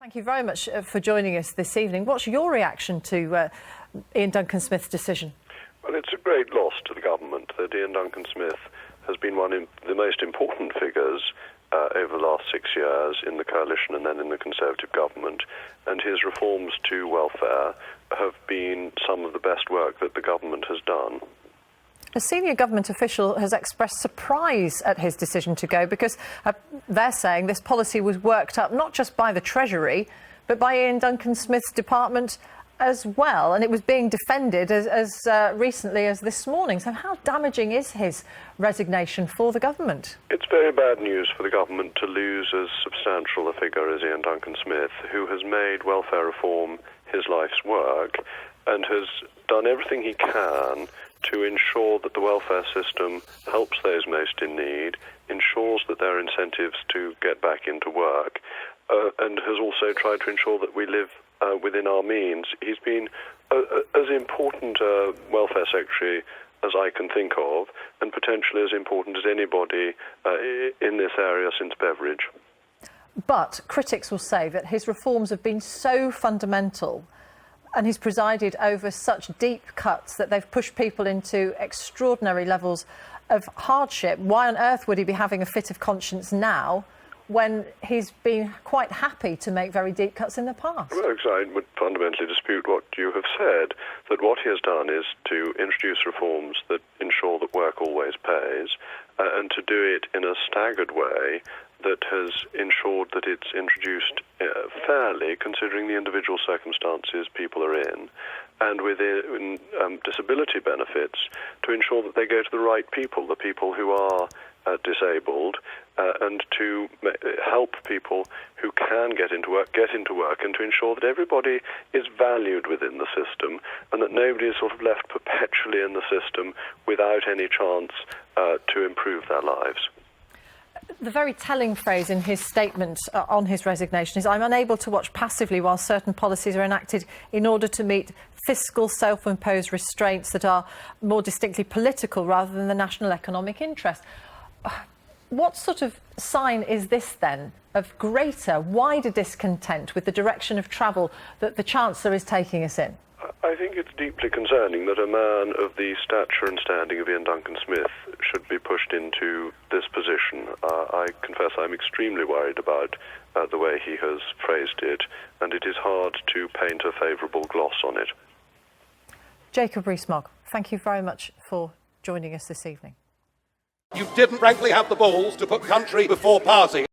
Thank you very much for joining us this evening. What's your reaction to Iain Duncan Smith's decision? Well, it's a great loss to the government that Iain Duncan Smith has been one of the most important figures over the last 6 years in the coalition and then in the Conservative government, and his reforms to welfare have been some of the best work that the government has done. A senior government official has expressed surprise at his decision to go because they're saying this policy was worked up not just by the Treasury but by Iain Duncan Smith's department as well, and it was being defended as recently as this morning. So how damaging is his resignation for the government? It's very bad news for the government to lose as substantial a figure as Iain Duncan Smith, who has made welfare reform his life's work and has done everything he can to ensure that the welfare system helps those most in need, ensures that there are incentives to get back into work, and has also tried to ensure that we live within our means. He's been as important a welfare secretary as I can think of, and potentially as important as anybody in this area since Beveridge. But critics will say that his reforms have been so fundamental and he's presided over such deep cuts that they've pushed people into extraordinary levels of hardship. Why on earth would he be having a fit of conscience now when he's been quite happy to make very deep cuts in the past? Well, I would fundamentally dispute what you have said, that what he has done is to introduce reforms that ensure that work always pays, and to do it in a staggered way that has ensured that it's introduced fairly, considering the individual circumstances people are in, and within disability benefits, to ensure that they go to the right people, the people who are disabled, and to help people who can get into work, and to ensure that everybody is valued within the system and that nobody is sort of left perpetually in the system without any chance to improve their lives. The very telling phrase in his statement on his resignation is, "I'm unable to watch passively while certain policies are enacted in order to meet fiscal self-imposed restraints that are more distinctly political rather than the national economic interest." What sort of sign is this then of greater, wider discontent with the direction of travel that the Chancellor is taking us in? I think it's deeply concerning that a man of the stature and standing of Iain Duncan Smith should be pushed into this position. I confess I'm extremely worried about the way he has phrased it, and it is hard to paint a favourable gloss on it. Jacob Rees-Mogg, thank you very much for joining us this evening. You didn't frankly have the balls to put country before party.